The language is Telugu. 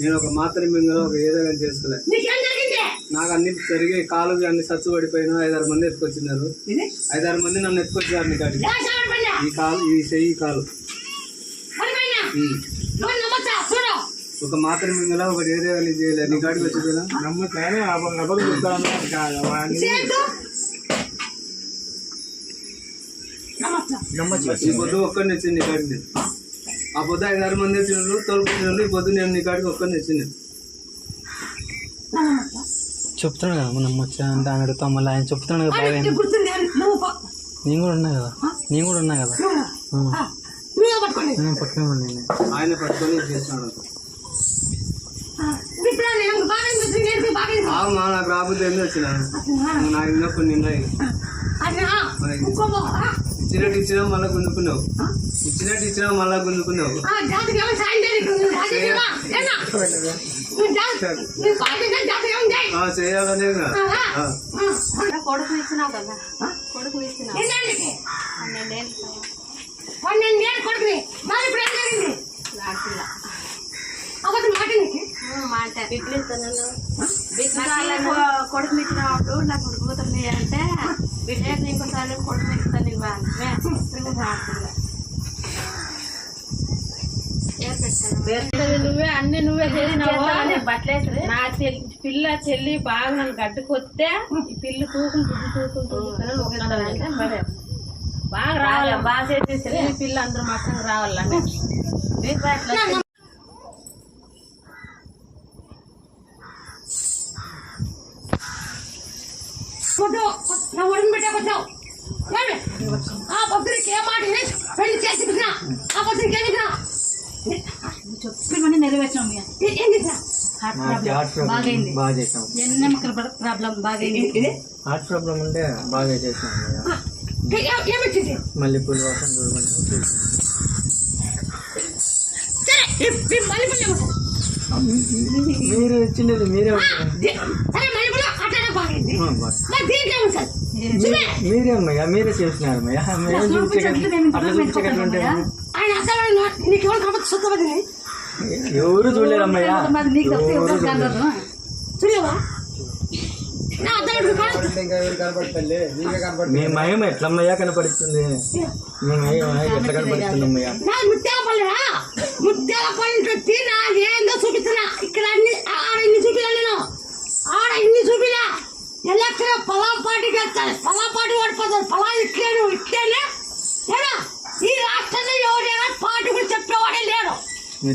నేను ఒక మాత్ర మింగలో ఒక ఏదో చేసుకోలే, నాకు అన్ని జరిగి కాలు అన్ని సచ్చు పడిపోయినా 5-6 మంది ఎత్తుకొచ్చినారు. 5-6 మంది నన్ను ఎత్తుకొచ్చారు నీ కాడికి. ఈ కాలు ఈ చెయ్యి కాలు ఒక మాత్ర మింగలా ఒక ఏదో చేయలేదు నీ కాడికి వచ్చేదా నమ్మకానే ఈ పొద్దు ఒక్కడిని వచ్చింది నీ కాడికి. ఆ పొద్దు 5-6 మంది వచ్చిన తోలుకొచ్చిన ఈ పొద్దు నేను నీ కాడికి ఒక్కడిని వచ్చింది. చెప్తున్నాడు కదా మనం వచ్చా అంటే ఆయన అడుగుతాం మళ్ళీ ఆయన చెప్తున్నాడు కదా. నేను కూడా ఉన్నా కదా పట్టుకోండి ఆయన పట్టుకొని చేసినాడు. నాకు రాబోతే ఎందుకు వచ్చినాను నాకు ఇంకా కొన్ని ఉన్నాయి. ఇచ్చినట్టు ఇచ్చినా మళ్ళా గుంజుకున్నావు, ఇచ్చినట్టు ఇచ్చినా మళ్ళా గుంజుకున్నావు. చేయాలనే కొడుకు ఇచ్చినావు కదా, కొడుకు ఇచ్చినావు కొడుకు ఇచ్చినప్పుడు నాకు ఉడుకుతుంది అంటే బిడ్డ నీకోసారి కొడుకు ఇస్తాను నువ్వే అన్ని నువ్వే చేసినావు. నా పిల్ల చెల్లి బాగా నన్ను గడ్డుకొస్తే ఈ పిల్ల తూకుంటే బాగా రావాలి, బాగా చేసేసి ఈ పిల్ల అందరూ మొత్తం రావాలంటే చెప్పినవన్నీ నెరవేర్చాం. ప్రాబ్లం బాగైంది. హార్ట్ ప్రాబ్లం ఉంటే బాగా చేసాం. మళ్ళీ పులి వాసన మీరు ఇచ్చిండేది మీరే మీరేమ్మయ్యా, మీరే చేసినారమ్మయ్యా. అట్లా చూపించగట్లుంటే ఎవరు చూడలేరమ్మయ్యా. మీ మయం ఎట్లమ్మయ్యా కనపడుతుంది, మీ మయం ఎట్లా కనపడుతుంది అమ్మయ్యా? చూపిస్తున్నా ఇక్కడ అన్ని ఆడ ఇన్ని చూపిలా, నేను ఆడ ఇన్ని చూపిలా. ఎలక్షన్ పలాపాటికి వెళ్తాను, పలాపాటి ఓడిపోతాను, పలా ఇట్లేను ఇట్లేనే. ఈ రాష్ట్రంలో ఎవరైనా పార్టీ గురించి